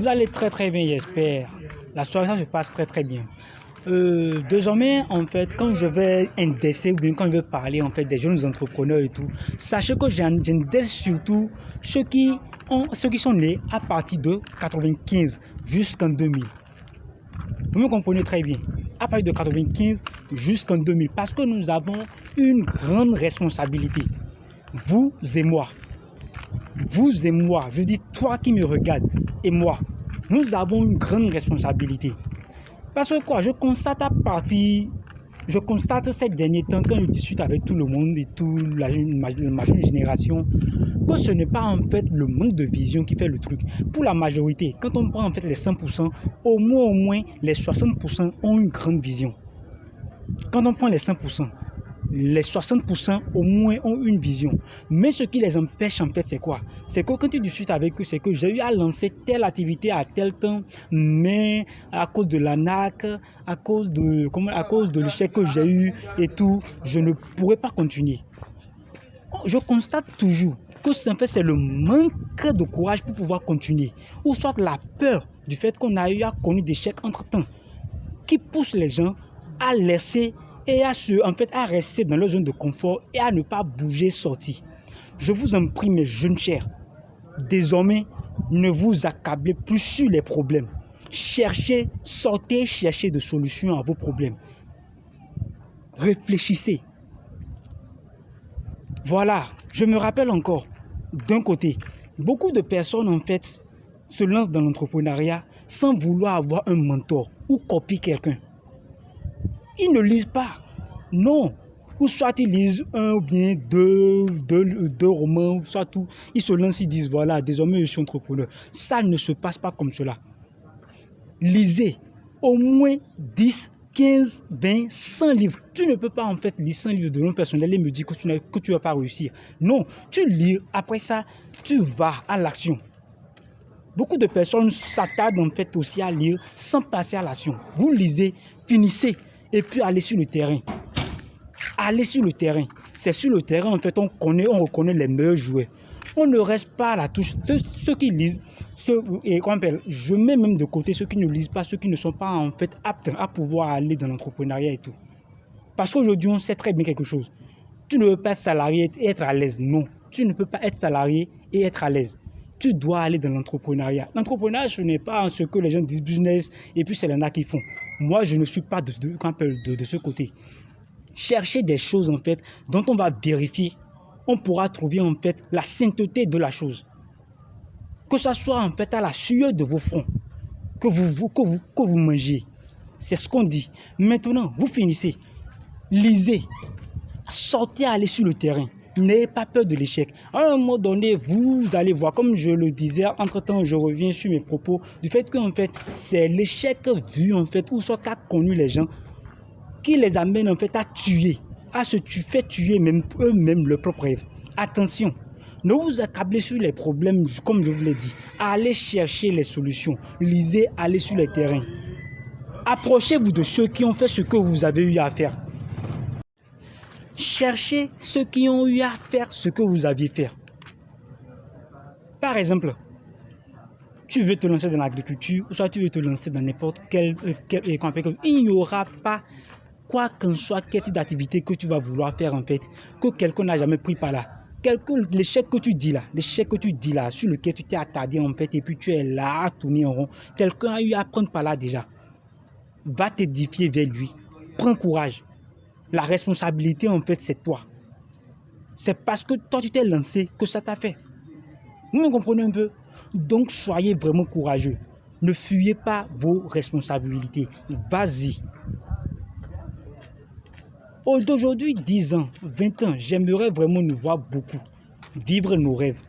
Vous allez très bien, j'espère. La soirée, ça se passe très bien. Désormais, en fait, quand je vais indexer ou bien quand je vais parler en fait des jeunes entrepreneurs et tout, sachez que j'indexe surtout ceux qui sont nés à partir de 95 jusqu'en 2000. Vous me comprenez très bien. À partir de 95 jusqu'en 2000, parce que nous avons une grande responsabilité. Vous et moi. Vous et moi, je dis toi qui me regardes et moi, nous avons une grande responsabilité. Parce que quoi, je constate ces derniers temps, quand je discute avec tout le monde et toute ma jeune génération, que ce n'est pas en fait le manque de vision qui fait le truc. Pour la majorité, quand on prend en fait les 100%, au moins les 60% ont une grande vision. Quand on prend les 100%, les 60% au moins ont une vision. Mais ce qui les empêche en fait, c'est quoi? C'est que quand tu discutes avec eux, c'est que j'ai eu à lancer telle activité à tel temps, mais à cause de l'ANAC, à cause de l'échec que j'ai eu et tout, je ne pourrais pas continuer. Je constate toujours que en fait, c'est le manque de courage pour pouvoir continuer, ou soit la peur du fait qu'on a eu à connaître des échecs entre-temps, qui pousse les gens à laisser et à rester dans leur zone de confort et à ne pas bouger, sortir. Je vous en prie, mes jeunes chers, désormais, ne vous accablez plus sur les problèmes. Sortez chercher des solutions à vos problèmes. Réfléchissez. Voilà, je me rappelle encore, d'un côté, beaucoup de personnes en fait se lancent dans l'entrepreneuriat sans vouloir avoir un mentor ou copier quelqu'un. Ils ne lisent pas. Non. Ou soit ils lisent un ou bien deux romans, soit tout. Ils se lancent, ils disent voilà, désormais je suis entrepreneur. Ça ne se passe pas comme cela. Lisez au moins 10, 15, 20, 100 livres. Tu ne peux pas en fait lire 100 livres de développement personnel et me dire que tu ne vas pas réussir. Non, tu lis, après ça, tu vas à l'action. Beaucoup de personnes s'attardent en fait aussi à lire sans passer à l'action. Vous lisez, finissez. Et puis aller sur le terrain. Aller sur le terrain. C'est sur le terrain, en fait, on reconnaît les meilleurs joueurs. On ne reste pas à la touche. Ceux qui lisent, je mets même de côté ceux qui ne lisent pas, ceux qui ne sont pas en fait aptes à pouvoir aller dans l'entrepreneuriat et tout. Parce qu'aujourd'hui, on sait très bien quelque chose. Tu ne peux pas être salarié et être à l'aise. Non. Tu ne peux pas être salarié et être à l'aise. Tu dois aller dans l'entrepreneuriat. L'entrepreneuriat, ce n'est pas ce que les gens disent business et puis c'est l'ANA qui font. Moi, je ne suis pas de ce côté. Cherchez des choses en fait dont on va vérifier. On pourra trouver en fait la sainteté de la chose. Que ce soit en fait à la sueur de vos fronts que vous mangez. C'est ce qu'on dit. Maintenant, vous finissez. Lisez. Sortez, allez sur le terrain. N'ayez pas peur de l'échec. À un moment donné, vous allez voir, comme je le disais, entre-temps, je reviens sur mes propos, du fait que en fait, c'est l'échec vu, en fait, ou soit qu'a connu les gens, qui les amène en fait à tuer, faire tuer même eux-mêmes leurs propres rêves. Attention, ne vous accablez sur les problèmes, comme je vous l'ai dit. Allez chercher les solutions. Lisez, allez sur le terrain. Approchez-vous de ceux qui ont fait ce que vous avez eu à faire. Cherchez ceux qui ont eu à faire ce que vous aviez fait. Par exemple, tu veux te lancer dans l'agriculture, ou soit tu veux te lancer dans n'importe quel il n'y aura pas, quoi qu'en soit, quel type d'activité que tu vas vouloir faire en fait, que quelqu'un n'a jamais pris par là. L'échec que tu dis là, sur lequel tu t'es attardé en fait, et puis tu es là à tourner en rond, quelqu'un a eu à prendre par là déjà. Va t'édifier vers lui. Prends courage. La responsabilité, en fait, c'est toi. C'est parce que toi, tu t'es lancé que ça t'a fait. Vous me comprenez un peu? Donc, soyez vraiment courageux. Ne fuyez pas vos responsabilités. Vas-y. D'aujourd'hui, 10 ans, 20 ans, j'aimerais vraiment nous voir beaucoup. Vivre nos rêves.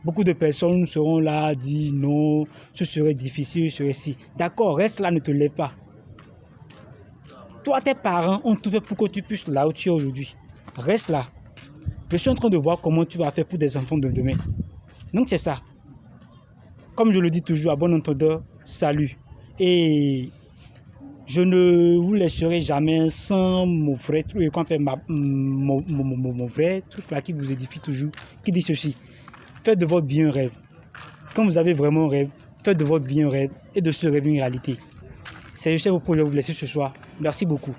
Beaucoup de personnes seront là à dire non, ce serait difficile, ce serait si. D'accord, reste là, ne te lève pas. Toi, tes parents ont tout fait pour que tu puisses là où tu es aujourd'hui. Reste là. Je suis en train de voir comment tu vas faire pour des enfants de demain. Donc, c'est ça. Comme je le dis toujours, à bon entendeur, salut. Et je ne vous laisserai jamais sans mon vrai truc, mon vrai truc là qui vous édifie toujours, qui dit ceci. Faites de votre vie un rêve. Quand vous avez vraiment un rêve, faites de votre vie un rêve et de ce rêve une réalité. C'est juste vos projets, vous laisser ce soir. Merci beaucoup.